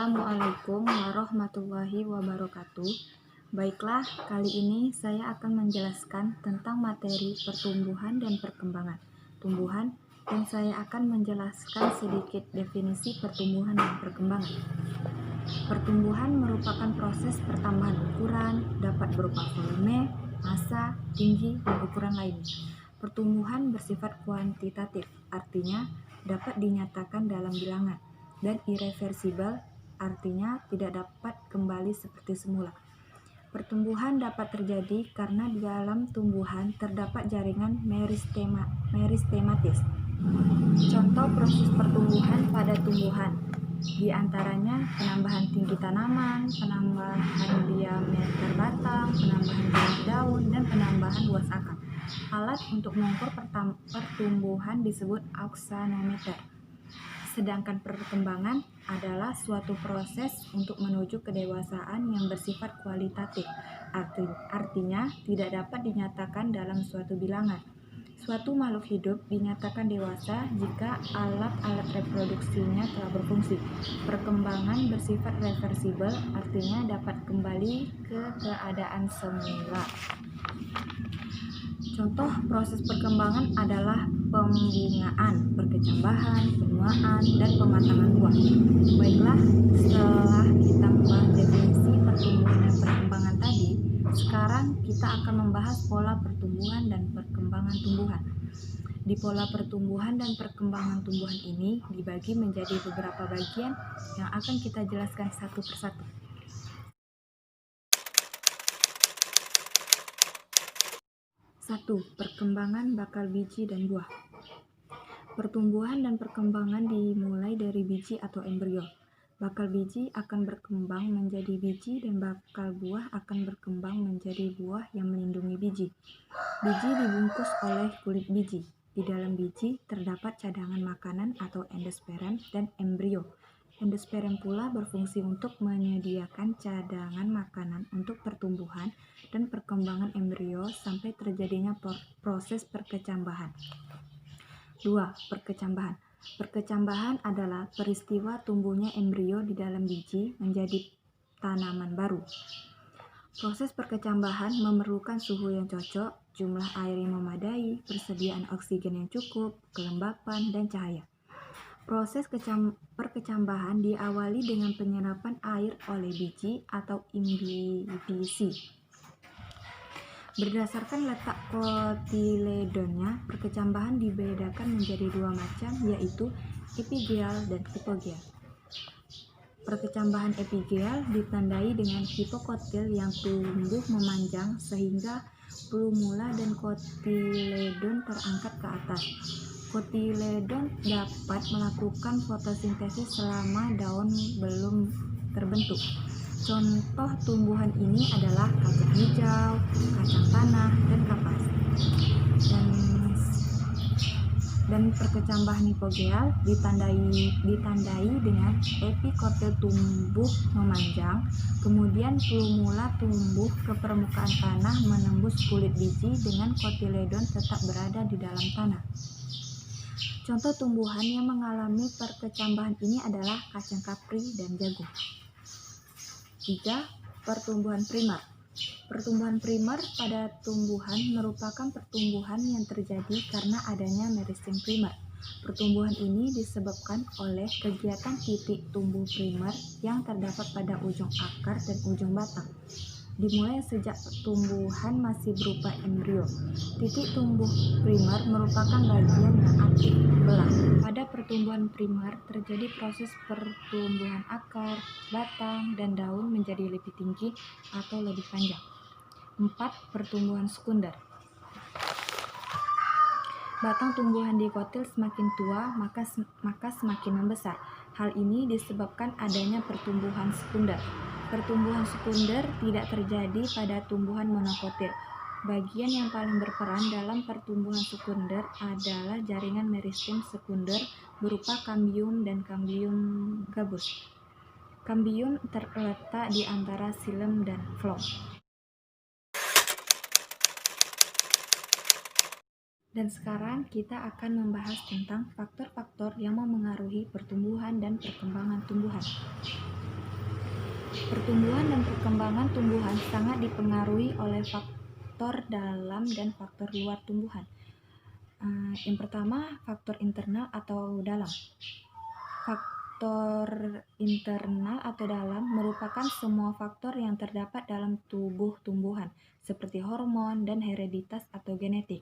Assalamualaikum warahmatullahi wabarakatuh. Baiklah, kali ini saya akan menjelaskan tentang materi pertumbuhan dan perkembangan tumbuhan, dan saya akan menjelaskan sedikit definisi pertumbuhan dan perkembangan. Pertumbuhan merupakan proses pertambahan ukuran, dapat berupa volume, massa, tinggi, dan ukuran lainnya. Pertumbuhan bersifat kuantitatif, artinya dapat dinyatakan dalam bilangan, dan irreversibel, artinya tidak dapat kembali seperti semula. Pertumbuhan dapat terjadi karena di dalam tumbuhan terdapat jaringan meristematis. Contoh proses pertumbuhan pada tumbuhan, di antaranya penambahan tinggi tanaman, penambahan diameter batang, penambahan jenis daun, dan penambahan luas akar. Alat untuk mengukur pertumbuhan disebut auxanometer. Sedangkan perkembangan adalah suatu proses untuk menuju kedewasaan yang bersifat kualitatif, artinya tidak dapat dinyatakan dalam suatu bilangan. Suatu makhluk hidup dinyatakan dewasa jika alat-alat reproduksinya telah berfungsi. Perkembangan bersifat reversibel, artinya dapat kembali ke keadaan semula. Contoh proses perkembangan adalah pembungaan, perkecambahan, penuaan, dan pematangan buah. Baiklah, setelah kita membahas definisi pertumbuhan dan perkembangan tadi, sekarang kita akan membahas pola pertumbuhan dan perkembangan tumbuhan. Di pola pertumbuhan dan perkembangan tumbuhan ini dibagi menjadi beberapa bagian yang akan kita jelaskan satu persatu. 1. Perkembangan bakal biji dan buah. Pertumbuhan dan perkembangan dimulai dari biji atau embrio. Bakal biji akan berkembang menjadi biji dan bakal buah akan berkembang menjadi buah yang melindungi biji. Biji dibungkus oleh kulit biji. Di dalam biji terdapat cadangan makanan atau endosperm dan embrio. Endosperm pula berfungsi untuk menyediakan cadangan makanan untuk pertumbuhan dan perkembangan embrio sampai terjadinya proses perkecambahan. 2. Perkecambahan. Perkecambahan adalah peristiwa tumbuhnya embrio di dalam biji menjadi tanaman baru. Proses perkecambahan memerlukan suhu yang cocok, jumlah air yang memadai, persediaan oksigen yang cukup, kelembapan, dan cahaya. Proses perkecambahan diawali dengan penyerapan air oleh biji atau imbibisi. Berdasarkan letak kotiledonnya, perkecambahan dibedakan menjadi dua macam, yaitu epigeal dan hipogeal. Perkecambahan epigeal ditandai dengan hipokotil yang tumbuh memanjang sehingga plumula dan kotiledon terangkat ke atas. Kotiledon dapat melakukan fotosintesis selama daun belum terbentuk. Contoh tumbuhan ini adalah kacang hijau, kacang tanah, dan kapas. Dan perkecambahan hipogeal ditandai dengan epikotil tumbuh memanjang, kemudian plumula tumbuh ke permukaan tanah menembus kulit biji dengan kotiledon tetap berada di dalam tanah. Contoh tumbuhan yang mengalami perkecambahan ini adalah kacang kapri dan jagung. 3. Pertumbuhan primer. Pertumbuhan primer pada tumbuhan merupakan pertumbuhan yang terjadi karena adanya meristem primer. Pertumbuhan ini disebabkan oleh kegiatan titik tumbuh primer yang terdapat pada ujung akar dan ujung batang. Dimulai sejak tumbuhan masih berupa embrio. Titik tumbuh primer merupakan bagian yang aktif belah. Pada pertumbuhan primer terjadi proses pertumbuhan akar, batang, dan daun menjadi lebih tinggi atau lebih panjang. 4. Pertumbuhan sekunder. Batang tumbuhan dikotil semakin tua maka semakin membesar. Hal ini disebabkan adanya pertumbuhan sekunder. Pertumbuhan sekunder tidak terjadi pada tumbuhan monokotil. Bagian yang paling berperan dalam pertumbuhan sekunder adalah jaringan meristem sekunder berupa kambium dan kambium gabus. Kambium terletak di antara xilem dan flom. Dan sekarang kita akan membahas tentang faktor-faktor yang memengaruhi pertumbuhan dan perkembangan tumbuhan. Pertumbuhan dan perkembangan tumbuhan sangat dipengaruhi oleh faktor dalam dan faktor luar tumbuhan. Yang pertama, faktor internal atau dalam. Faktor internal atau dalam merupakan semua faktor yang terdapat dalam tubuh tumbuhan, seperti hormon dan hereditas atau genetik.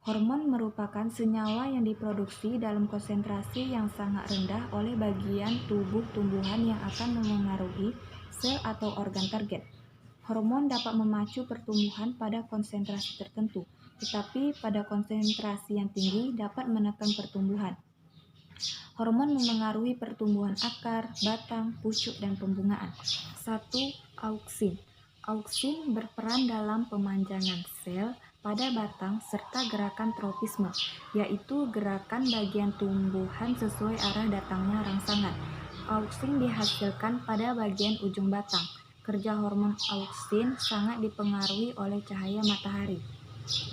Hormon merupakan senyawa yang diproduksi dalam konsentrasi yang sangat rendah oleh bagian tubuh tumbuhan yang akan memengaruhi sel atau organ target. Hormon dapat memacu pertumbuhan pada konsentrasi tertentu, tetapi pada konsentrasi yang tinggi dapat menekan pertumbuhan. Hormon memengaruhi pertumbuhan akar, batang, pucuk, dan pembungaan. 1. Auksin. Auksin berperan dalam pemanjangan sel pada batang serta gerakan tropisme, yaitu gerakan bagian tumbuhan sesuai arah datangnya rangsangan. Auksin dihasilkan pada bagian ujung batang. Kerja hormon auksin sangat dipengaruhi oleh cahaya matahari.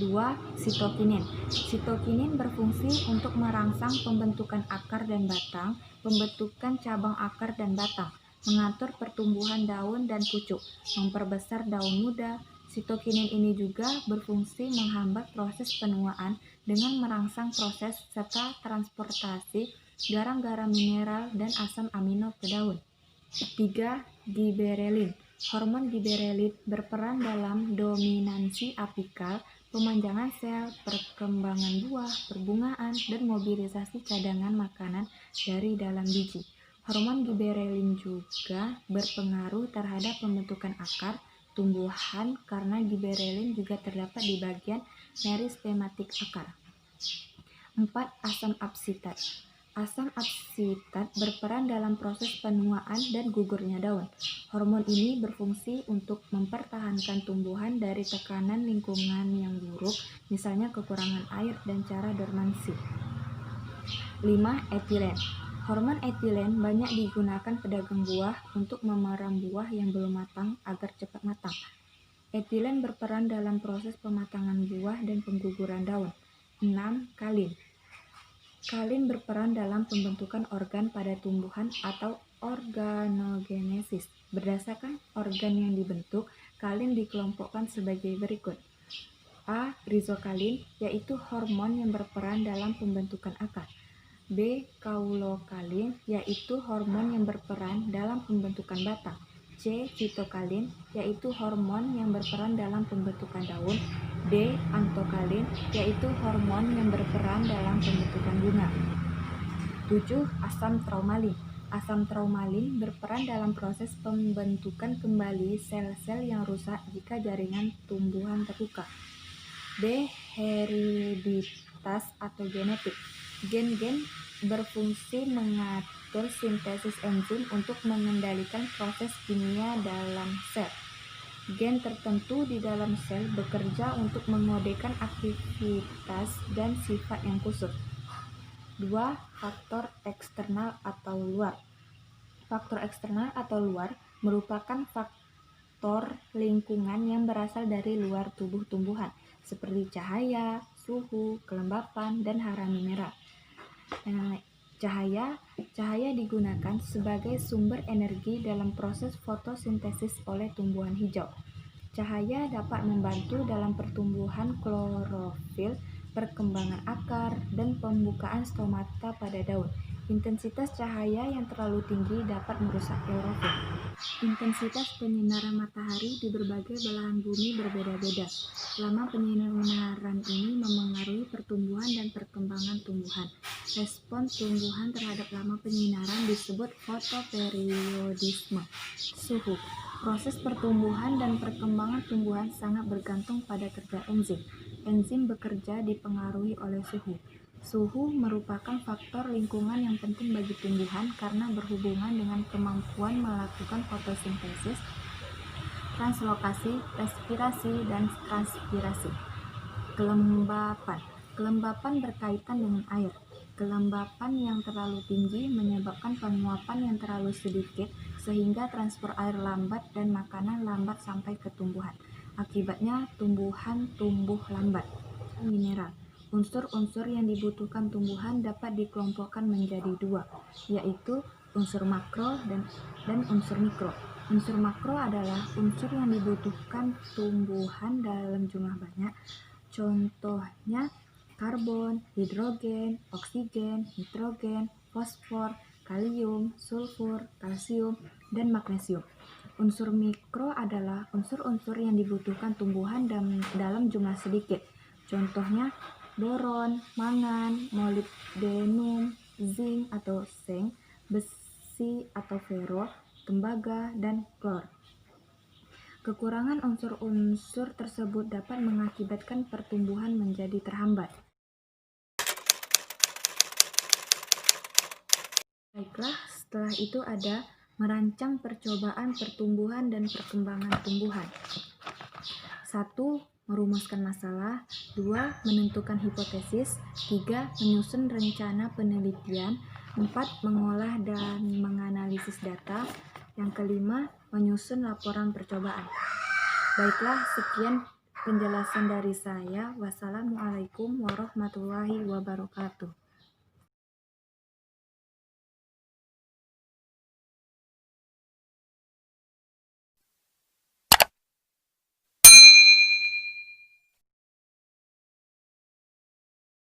2. Sitokinin. Sitokinin berfungsi untuk merangsang pembentukan akar dan batang, pembentukan cabang akar dan batang, mengatur pertumbuhan daun dan pucuk, memperbesar daun muda. Sitokinin ini juga berfungsi menghambat proses penuaan dengan merangsang proses serta transportasi garam-garam mineral dan asam amino ke daun. 3. Giberelin. Hormon giberelin berperan dalam dominansi apikal, pemanjangan sel, perkembangan buah, perbungaan, dan mobilisasi cadangan makanan dari dalam biji. Hormon giberelin juga berpengaruh terhadap pembentukan akar tumbuhan karena giberelin juga terdapat di bagian meristematik akar. 4. Asam absitat. Asam absitat berperan dalam proses penuaan dan gugurnya daun. Hormon ini berfungsi untuk mempertahankan tumbuhan dari tekanan lingkungan yang buruk, misalnya kekurangan air dan cara dormansi. 5. Etilen. Hormon etilen banyak digunakan pedagang buah untuk memeram buah yang belum matang agar cepat matang. Etilen berperan dalam proses pematangan buah dan pengguguran daun. 6. Kalin. Kalin berperan dalam pembentukan organ pada tumbuhan atau organogenesis. Berdasarkan organ yang dibentuk, kalin dikelompokkan sebagai berikut. A. Rizokalin, yaitu hormon yang berperan dalam pembentukan akar. B. Kaulokalin, yaitu hormon yang berperan dalam pembentukan batang. C. Fitokalin, yaitu hormon yang berperan dalam pembentukan daun. D. Antokalin, yaitu hormon yang berperan dalam pembentukan bunga. 7. Asam traumalin. Asam traumalin berperan dalam proses pembentukan kembali sel-sel yang rusak jika jaringan tumbuhan terluka. D. Hereditas atau genetik. Gen-gen berfungsi mengatur sintesis enzim untuk mengendalikan proses kimia dalam sel. Gen tertentu di dalam sel bekerja untuk mengodekan aktivitas dan sifat yang khusus. 2. Faktor eksternal atau luar. Faktor eksternal atau luar merupakan faktor lingkungan yang berasal dari luar tubuh tumbuhan, seperti cahaya, suhu, kelembapan, dan hara mineral. Cahaya digunakan sebagai sumber energi dalam proses fotosintesis oleh tumbuhan hijau. Cahaya dapat membantu dalam pertumbuhan klorofil, perkembangan akar, dan pembukaan stomata pada daun. Intensitas cahaya yang terlalu tinggi dapat merusak klorofil. Intensitas penyinaran matahari di berbagai belahan bumi berbeda-beda. Lama penyinaran ini memengaruhi pertumbuhan dan perkembangan tumbuhan. Respon tumbuhan terhadap lama penyinaran disebut fotoperiodisme. Suhu. Proses pertumbuhan dan perkembangan tumbuhan sangat bergantung pada kerja enzim. Enzim bekerja dipengaruhi oleh suhu. Suhu merupakan faktor lingkungan yang penting bagi tumbuhan karena berhubungan dengan kemampuan melakukan fotosintesis, translokasi, respirasi, dan transpirasi. Kelembapan. Kelembapan berkaitan dengan air. Kelembapan yang terlalu tinggi menyebabkan penguapan yang terlalu sedikit sehingga transfer air lambat dan makanan lambat sampai ke tumbuhan. Akibatnya tumbuhan tumbuh lambat. Mineral. Unsur-unsur yang dibutuhkan tumbuhan dapat dikelompokkan menjadi dua, yaitu unsur makro dan unsur mikro. Unsur makro adalah unsur yang dibutuhkan tumbuhan dalam jumlah banyak. Contohnya karbon, hidrogen, oksigen, nitrogen, fosfor, kalium, sulfur, kalsium, dan magnesium. Unsur mikro adalah unsur-unsur yang dibutuhkan tumbuhan dalam jumlah sedikit. Contohnya boron, mangan, molibdenum, zinc atau seng, besi atau fero, tembaga, dan klor. Kekurangan unsur-unsur tersebut dapat mengakibatkan pertumbuhan menjadi terhambat. Baiklah, setelah itu ada merancang percobaan pertumbuhan dan perkembangan tumbuhan. 1. Merumuskan masalah. 2. Menentukan hipotesis. 3. Menyusun rencana penelitian. 4. Mengolah dan menganalisis data. Yang kelima, menyusun laporan percobaan. Baiklah, sekian penjelasan dari saya. Wassalamualaikum warahmatullahi wabarakatuh.